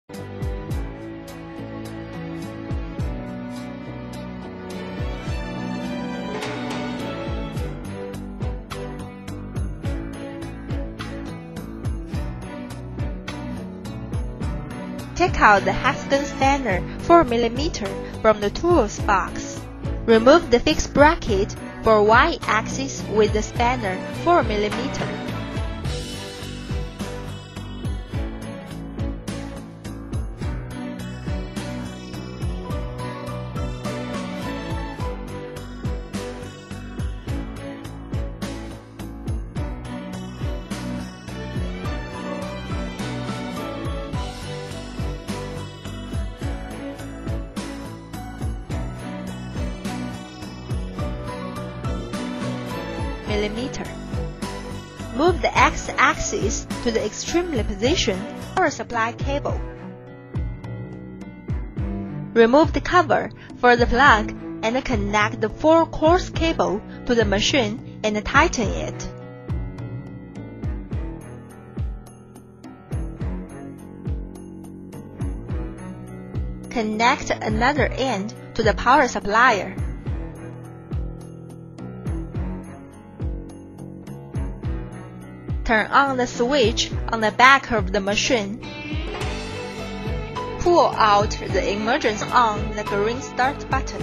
Take out the hexagon spanner 4mm from the tools box. Remove the fixed bracket for Y-axis with the spanner 4mm. Move the X-axis to the extremely position power supply cable. Remove the cover for the plug and connect the 4-course cable to the machine and tighten it. Connect another end to the power supplier. Turn on the switch on the back of the machine. Pull out the emergency on the green start button.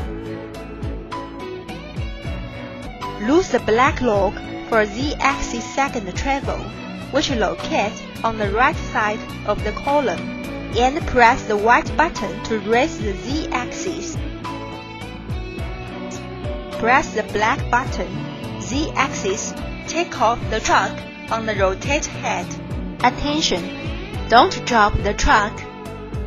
Loose the black lock for Z-axis second travel, which locates on the right side of the column, and press the white button to raise the Z-axis. Press the black button, Z-axis, take off the truck on the rotate head. Attention! Don't drop the truck,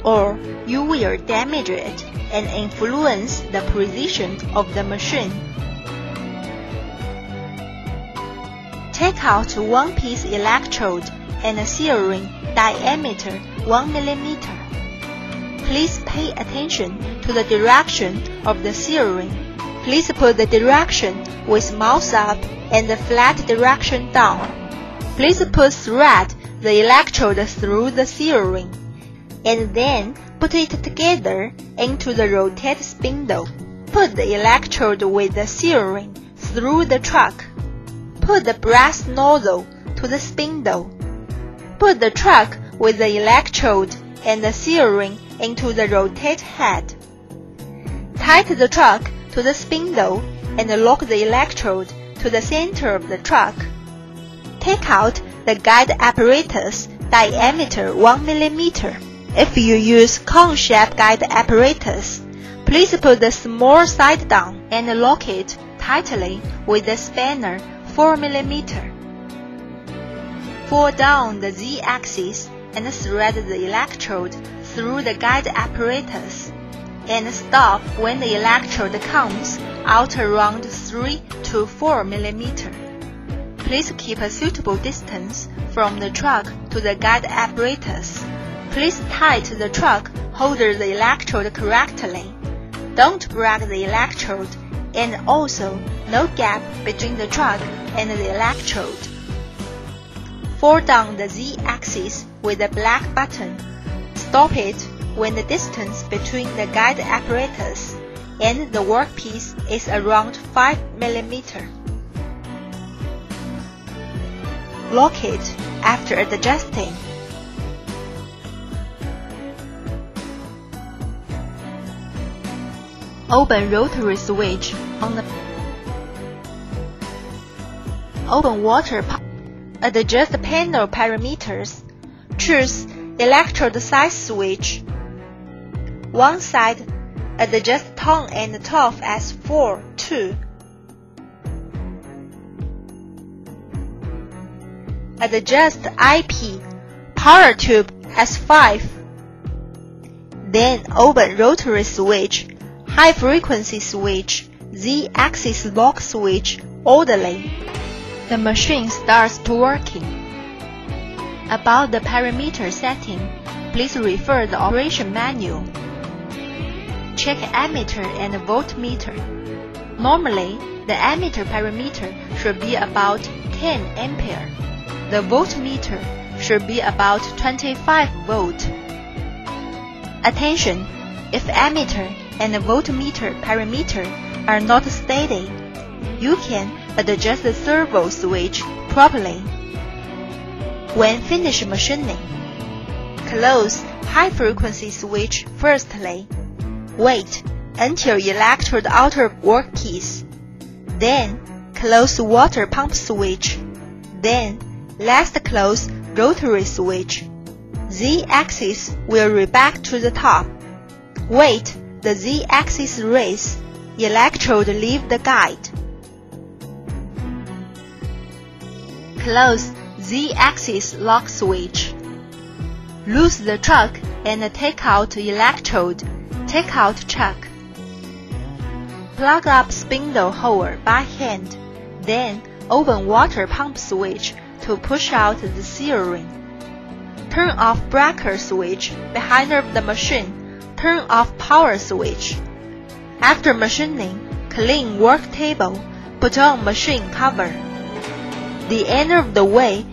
or you will damage it and influence the precision of the machine. Take out one-piece electrode and a seal ring diameter 1mm. Please pay attention to the direction of the seal ring. Please put the direction with mouth up and the flat direction down. Please put thread the electrode through the seal ring, and then put it together into the rotate spindle. Put the electrode with the seal ring through the truck. Put the brass nozzle to the spindle. Put the truck with the electrode and the seal ring into the rotate head. Tighten the truck to the spindle and lock the electrode to the center of the truck. Take out the guide apparatus diameter 1mm. If you use cone-shaped guide apparatus, please put the small side down and lock it tightly with the spanner 4mm. Pull down the Z-axis and thread the electrode through the guide apparatus, and stop when the electrode comes out around 3 to 4mm. Please keep a suitable distance from the truck to the guide apparatus. Please tighten the truck holder the electrode correctly. Don't break the electrode, and also no gap between the truck and the electrode. Pull down the Z-axis with the black button. Stop it when the distance between the guide apparatus and the workpiece is around 5mm. Lock it after adjusting. Open rotary switch on the open water pump. Adjust panel parameters. Choose electrode size switch. One side, adjust tone and torque as 4, 2. Adjust IP power tube as 5. Then open rotary switch, high frequency switch, Z-axis lock switch orderly. The machine starts to working. About the parameter setting, please refer the operation manual. Check ammeter and voltmeter. Normally, the ammeter parameter should be about 10 ampere. The voltmeter should be about 25 volt. Attention! If ammeter and voltmeter parameter are not steady, you can adjust the servo switch properly. When finished machining, close high-frequency switch firstly. Wait until electrode outer workpiece. Then close water pump switch. Then last close rotary switch. Z-axis will roll back to the top. Wait the Z-axis raise. Electrode leave the guide. Close Z-axis lock switch. Loose the chuck and take out electrode. Take out chuck. Plug up spindle hole by hand. Then open water pump switch to push out the seal ring. Turn off breaker switch behind the machine. Turn off power switch. After machining, clean work table. Put on machine cover. The end of the way